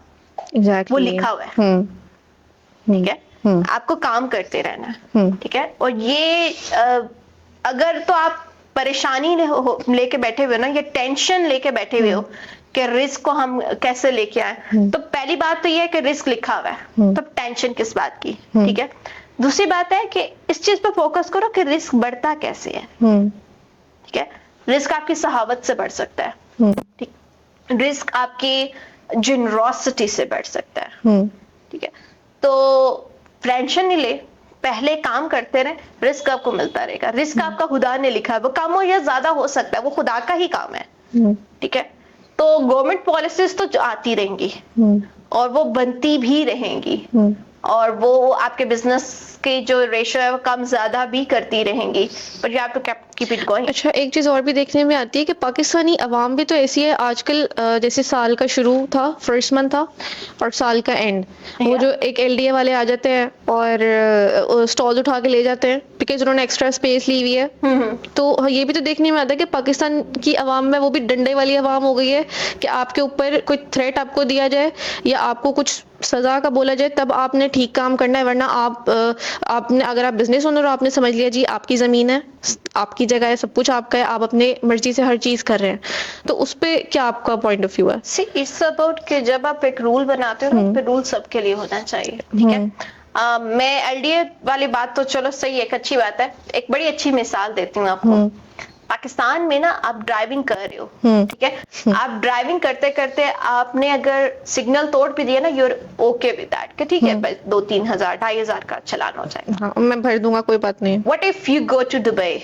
वो लिखा हुआ है, ठीक है। आपको काम करते रहना है, ठीक है। और ये अगर तो आप परेशानी लेके बैठे हुए हो ना, या टेंशन लेके बैठे हुए हो कि रिस्क को हम कैसे लेके आए, तो पहली बात तो ये है कि रिस्क लिखा हुआ है, तो टेंशन किस बात की, ठीक है। दूसरी बात है कि इस चीज पे फोकस करो कि रिस्क बढ़ता कैसे है, ठीक है। रिस्क आपकी सहावत से बढ़ सकता है, ठीक। रिस्क आपकी जेनरोसिटी से बढ़ सकता है, ठीक है। तो टेंशन नहीं ले, पहले काम करते रहे, रिस्क आपको मिलता रहेगा। रिस्क आपका खुदा ने लिखा है, वो कम हो या ज्यादा हो सकता है, वो खुदा का ही काम है, ठीक है। तो गवर्नमेंट पॉलिसीज तो आती रहेंगी और वो बनती भी रहेंगी, और वो आपके बिजनेस की जो रेशियो है वो कम ज्यादा भी करती रहेंगी, but you have to keep it going. अच्छा, एक चीज़ और भी देखने में आती है कि पाकिस्तानी अवाम भी तो ऐसी है आजकल, जैसे साल का शुरू था, फर्स्ट मंथ था, और साल का एंड, वो जो एक एलडीए वाले आ जाते हैं और स्टॉल उठा के ले जाते हैं बिकॉज उन्होंने एक्स्ट्रा स्पेस ली हुई है। तो ये भी तो देखने में आता है कि पाकिस्तान की अवाम में वो भी डंडे वाली अवाम हो गई है कि आपके ऊपर कोई थ्रेट आपको दिया जाए या आपको कुछ सजा का बोला जाए तब आपने ठीक काम करना है, वरना आपने अगर आप बिजनेस ओनर हो, आपने समझ लिया जी आपकी ज़मीन है, आपकी जगह है, सब कुछ आपका है, आप अपने मर्जी से हर चीज़ कर रहे हैं, तो उस पे क्या आपका पॉइंट ऑफ व्यू है? सी इट्स अबाउट कि जब आप एक रूल बनाते हो ना, तो रूल सबके लिए होना चाहिए, ठीक है। मैं एलडीए वाली बात तो चलो सही, एक अच्छी बात है। एक बड़ी अच्छी मिसाल देती हूँ आपको। पाकिस्तान में ना आप ड्राइविंग कर रहे हो, ठीक है। आप ड्राइविंग करते करते आपने अगर सिग्नल तोड़ भी दिया ना, यूर ओके विद दैट कि ठीक है 2-3 हजार 2,500 का चालान हो जाएगा, हाँ, मैं भर दूंगा, कोई बात नहीं। What if you go to Dubai,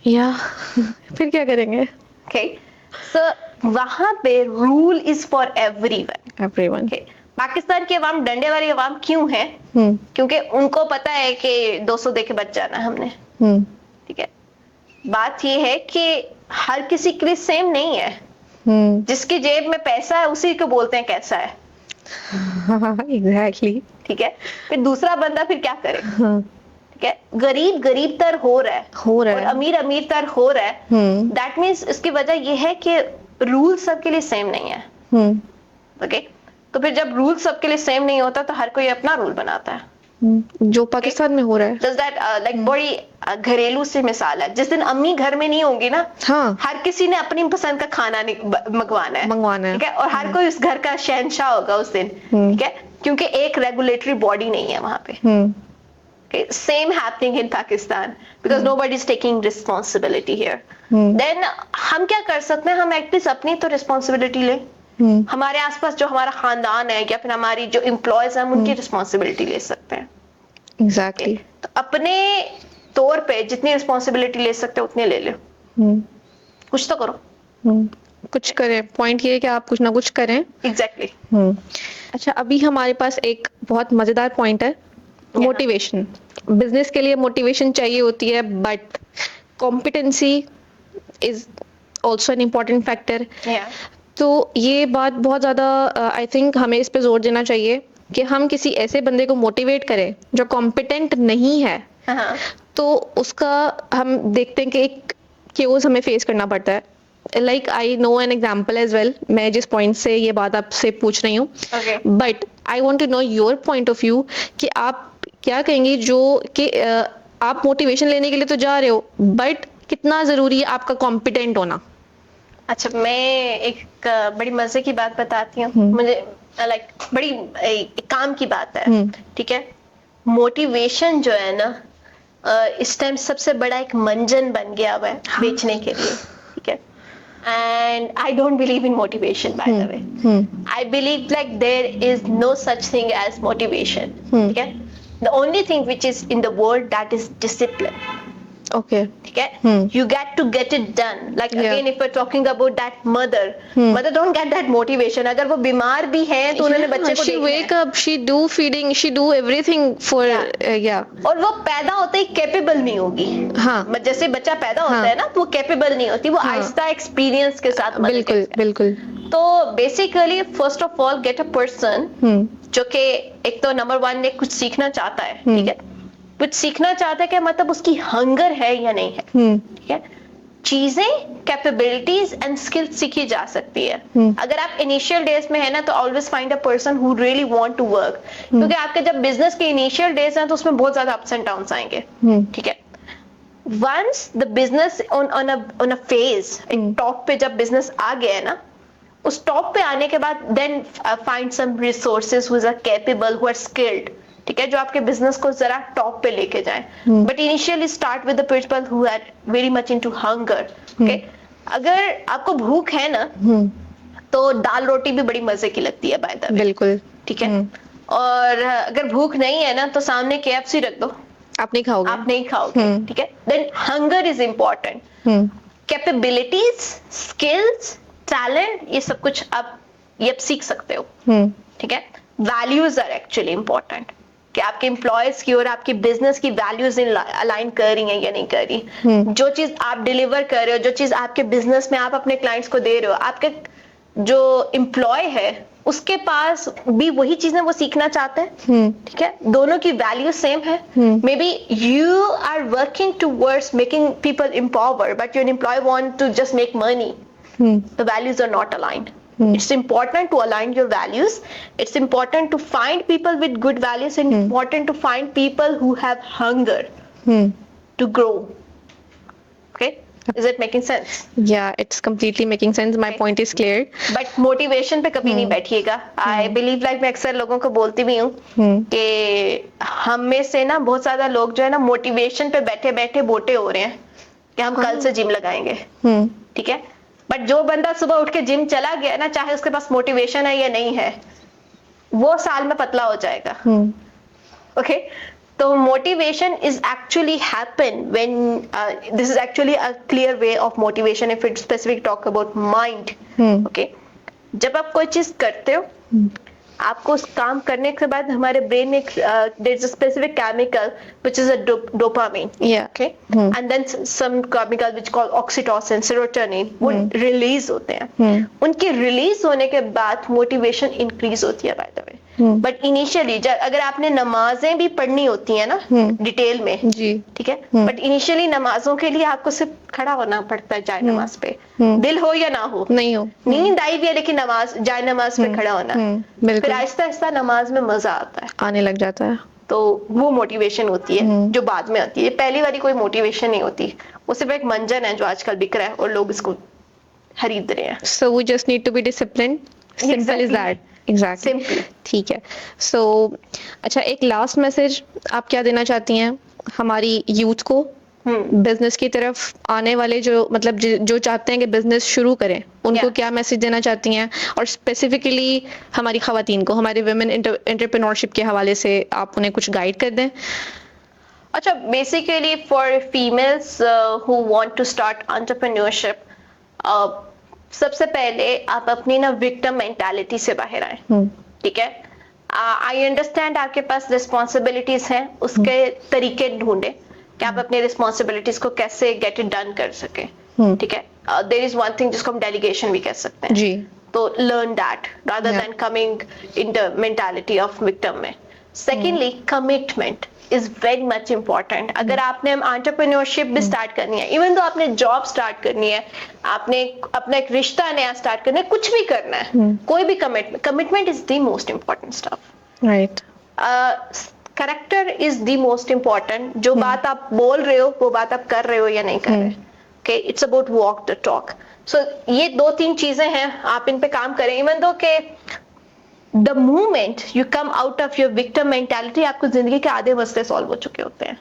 या फिर क्या करेंगे? ओके, सो वहां पे rule is for everyone, okay. Pakistan की अवाम डंडे वाली अवाम क्यों है? क्योंकि उनको पता है कि 200 दे के बच जाना हमने, ठीक है। बात ये है कि हर किसी के लिए सेम नहीं है, जिसकी जेब में पैसा है उसी को बोलते हैं कैसा है, एग्जैक्टली, ठीक है। फिर दूसरा बंदा फिर क्या करे, ठीक है। गरीब गरीब तर हो रहा है और अमीर अमीर तर हो रहा है, दैट मीन्स इसकी वजह यह है कि रूल सबके लिए सेम नहीं है, ओके। तो फिर जब रूल सबके लिए सेम नहीं होता तो हर कोई अपना रूल बनाता है, जो पाकिस्तान में हो रहा है। Just that, like बड़ी घरेलू सी मिसाल है। जिस दिन अम्मी घर में नहीं होंगी ना, हाँ, हर किसी ने अपनी पसंद का खाना मंगवाना है, ठीक है। और हर कोई उस घर का शहंशाह होगा उस दिन, ठीक है, क्योंकि एक रेगुलेटरी बॉडी नहीं है वहां पे। Same happening in Pakistan because nobody is taking responsibility here. Then हम क्या कर सकते हैं, हम एटलीस्ट अपनी तो रिस्पॉन्सिबिलिटी ले। हमारे आसपास जो हमारा खानदान है या फिर हमारी जो एम्प्लॉयज हैं, हम उनकी रिस्पॉन्सिबिलिटी ले सकते हैं। एग्जैक्टली। तो अपने तौर पे जितनी रिस्पॉन्सिबिलिटी ले सकते हो उतनी ले लो, कुछ तो करो, कुछ करें। पॉइंट ये है कि आप कुछ ना कुछ करें। एग्जैक्टली। अच्छा, अभी हमारे पास एक बहुत मजेदार पॉइंट है, मोटिवेशन। बिजनेस के लिए मोटिवेशन चाहिए होती है, but competency is also an important factor. तो ये बात बहुत ज़्यादा आई थिंक हमें इस पे जोर देना चाहिए कि हम किसी ऐसे बंदे को मोटिवेट करें जो कॉम्पिटेंट नहीं है, तो उसका हम देखते हैं कि एक केओस हमें फेस करना पड़ता है like I know an example as well, मैं जिस पॉइंट से ये बात आपसे पूछ रही हूँ, Okay. But I want to know your point of view कि आप क्या कहेंगी जो कि आप मोटिवेशन लेने के लिए तो जा रहे हो, बट कितना जरूरी है आपका कॉम्पिटेंट होना? अच्छा, मैं एक बड़ी मजे की बात बताती हूँ। हम्म। मुझे लाइक बड़ी एक काम की बात है। हम्म। ठीक है, मोटिवेशन जो है ना इस टाइम सबसे बड़ा एक मंजन बन गया हुआ है हाँ। बेचने के लिए। ठीक है, and I don't believe in motivation by the way. Hmm. I believe like there is no such thing as motivation. ठीक है, the only thing which is in the world that is discipline. Okay. ठीक है, you get it done. Like Yeah. again, if we're talking about that mother don't get that motivation. अगर वो बीमार भी है तो उन्होंने बच्चे को she देखना wake है। up, she do feeding, she do everything for yeah. और वो पैदा होते ही कैपेबल नहीं होगी। हाँ। जैसे बच्चा पैदा होता हाँ। है ना तो वो कैपेबल नहीं होती, वो हाँ। आहिस्ता एक्सपीरियंस के साथ mother बिल्कुल gets है। बिल्कुल। तो basically first of all get a person जो कि एक तो नंबर 1 ने कुछ सीखना चाहता है। ठीक है, कुछ सीखना चाहता है कि मतलब उसकी हंगर है या नहीं है। ठीक है, चीजें कैपेबिलिटीज एंड स्किल्स सीखी जा सकती है। अगर आप इनिशियल डेज में है ना तो always find a person who really want to work, क्योंकि आपके जब बिजनेस के इनिशियल डेज हैं तो उसमें बहुत ज्यादा अप्स एंड डाउन्स आएंगे। ठीक है, once the business on a phase, एक टॉप पे जब बिजनेस आ गया है ना, उस टॉप पे आने के बाद then find some resources who are capable, who are skilled. ठीक है, जो आपके बिजनेस को जरा टॉप पे लेके जाए। But initially start with the people who are very much into hunger. Okay, अगर आपको भूख है ना तो दाल रोटी भी बड़ी मजे की लगती है बाय द वे। बिल्कुल। ठीक है, और अगर भूख नहीं है ना तो सामने KFC रख दो, आप नहीं खाओगे। आप नहीं खाओगे। ठीक है, then hunger is important. Capabilities, skills, talent, ये सब कुछ आप ये सीख सकते हो। ठीक है, वैल्यूज आर एक्चुअली इम्पोर्टेंट कि आपके एम्प्लॉयज की और आपकी बिजनेस की वैल्यूज अलाइन कर रही हैं या नहीं कर रही। जो चीज आप डिलीवर कर रहे हो, जो चीज आपके बिजनेस में आप अपने क्लाइंट्स को दे रहे हो, आपके जो एम्प्लॉय है उसके पास भी वही चीजें वो सीखना चाहते हैं। ठीक है, दोनों की वैल्यू सेम है। Maybe you are working towards making people empower but your employ want to just make money, the values are not aligned. It's important to align your values. It's important to find people with good values and important to find people who have hunger to grow. Okay, is it making sense? Yeah, it's completely making sense. My point is clear. But motivation पे कभी नहीं बैठिएगा। I believe like मैं अक्सर लोगों को बोलती भी हूँ कि हम में से ना बहुत ज्यादा लोग जो है ना मोटिवेशन पे बैठे बैठे मोटे हो रहे हैं कि हम कल से जिम लगाएंगे। ठीक है, बट जो बंदा सुबह उठ के जिम चला गया ना, चाहे उसके पास मोटिवेशन है या नहीं है, वो साल में पतला हो जाएगा। ओके, तो motivation is actually happen when this is actually a clear way of motivation if it specific talk about mind. Okay, जब आप कोई चीज करते हो, आपको उस काम करने के बाद हमारे ब्रेन में there is a specific chemical which is a dopamine. Okay, and then some chemical which called oxytocin, serotonin, वो रिलीज होते हैं। उनके रिलीज होने के बाद मोटिवेशन इंक्रीज होती है by the way. But initially अगर आपने नमाजें भी पढ़नी होती है ना डिटेल में जी, ठीक है, बट इनिशियली नमाजों के लिए आपको सिर्फ खड़ा होना पड़ता है जाए नमाज पे, दिल हो या ना हो, नहीं हो, नींद आई भी है लेकिन नमाज जाए नमाज पे खड़ा होना, फिर आहिस्ता आहिस्ता नमाज में मजा आता है, आने लग जाता है। तो वो मोटिवेशन होती है जो बाद में आती है। पहली वाली कोई मोटिवेशन नहीं होती, वो सिर्फ एक मंजन है जो आजकल बिक रहा है और लोग इसको खरीद रहे हैं। So we just need to be disciplined. Simple is that. Exactly. Simple. ठीक है। So अच्छा, एक लास्ट मैसेज आप क्या देना चाहती हैं हमारी यूथ को बिजनेस की तरफ आने वाले, जो मतलब जो चाहते हैं कि बिजनेस शुरू करें, उनको क्या मैसेज देना चाहती हैं? और स्पेसिफिकली हमारी खवातीन को, हमारे वुमेन एंटरप्रेन्योरशिप के हवाले से आप उन्हें कुछ गाइड कर दें। अच्छा, basically for females who want to start entrepreneurship, सबसे पहले आप अपनी ना विक्टिम मेंटालिटी से बाहर आए। ठीक है, आई अंडरस्टैंड आपके पास रिस्पॉन्सिबिलिटीज हैं, उसके तरीके ढूंढे कि आप अपनी रिस्पॉन्सिबिलिटीज को कैसे गेट इट डन कर सके। ठीक है, देयर इज वन थिंग जिसको हम डेलीगेशन भी कह सकते हैं जी, तो learn that rather than coming in the mentality of victim में। Secondly commitment is very much important. अगर आपने एंटरप्रेन्योरशिप भी स्टार्ट करनी है, इवन तो आपने जॉब स्टार्ट करनी है, आपने अपना एक रिश्ता नया स्टार्ट करना है, कुछ भी करना है, कोई भी commitment is the most important stuff. Right. Character is the most important. जो बात आप बोल रहे हो वो बात आप कर रहे हो या नहीं कर रहे. Okay, it's about walk the talk. So ये 2-3 चीजें हैं, आप इन पे काम करें. इवन दो के the moment you come out of your victim mentality, आपको जिंदगी के आधे मसले सॉल्व हो चुके होते हैं.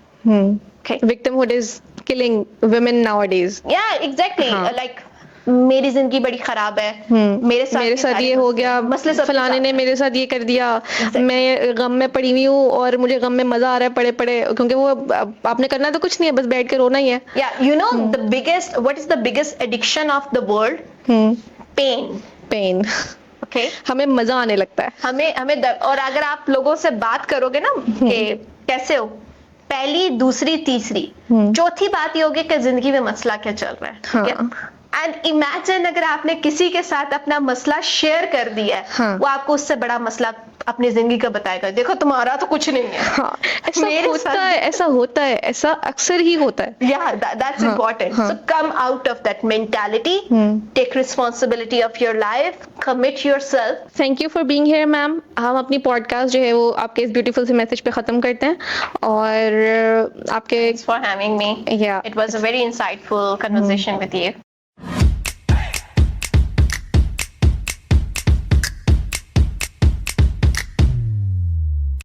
Okay. Victimhood is killing women nowadays. Yeah, exactly. हाँ. Like मेरी जिंदगी बड़ी खराब है, मेरे साथ ये हो गया, मसले सब फलाने ने मेरे साथ ये कर दिया, मैं गम में पड़ी हुई हूँ और मुझे गम में मजा आ रहा है पड़े पड़े, क्योंकि वो आपने करना तो कुछ नहीं है, बस बैठ के रोना ही है. Yeah, you know what is the biggest addiction of the world? Pain. Okay. हमें मजा आने लगता है. हमें और अगर आप लोगों से बात करोगे ना कि कैसे हो, पहली, दूसरी, तीसरी, चौथी बात ये होगी कि जिंदगी में मसला क्या चल रहा है. हाँ. एंड इमेजिन अगर आपने किसी के साथ अपना मसला शेयर कर दिया है, हाँ. वो आपको उससे बड़ा मसला अपनी जिंदगी का बताएगा. देखो तुम्हारा तो कुछ नहीं है. हाँ, ऐसा होता है, ऐसा अक्सर ही होता है. Yeah, that's important. So come out of that mentality, take responsibility of your life, commit yourself. Thank you for being here ma'am. हम अपनी पॉडकास्ट जो है वो आपके इस ब्यूटीफुल से मैसेज पे खत्म करते हैं और आपके Thanks for having me. Yeah. It was a very insightful conversation with you.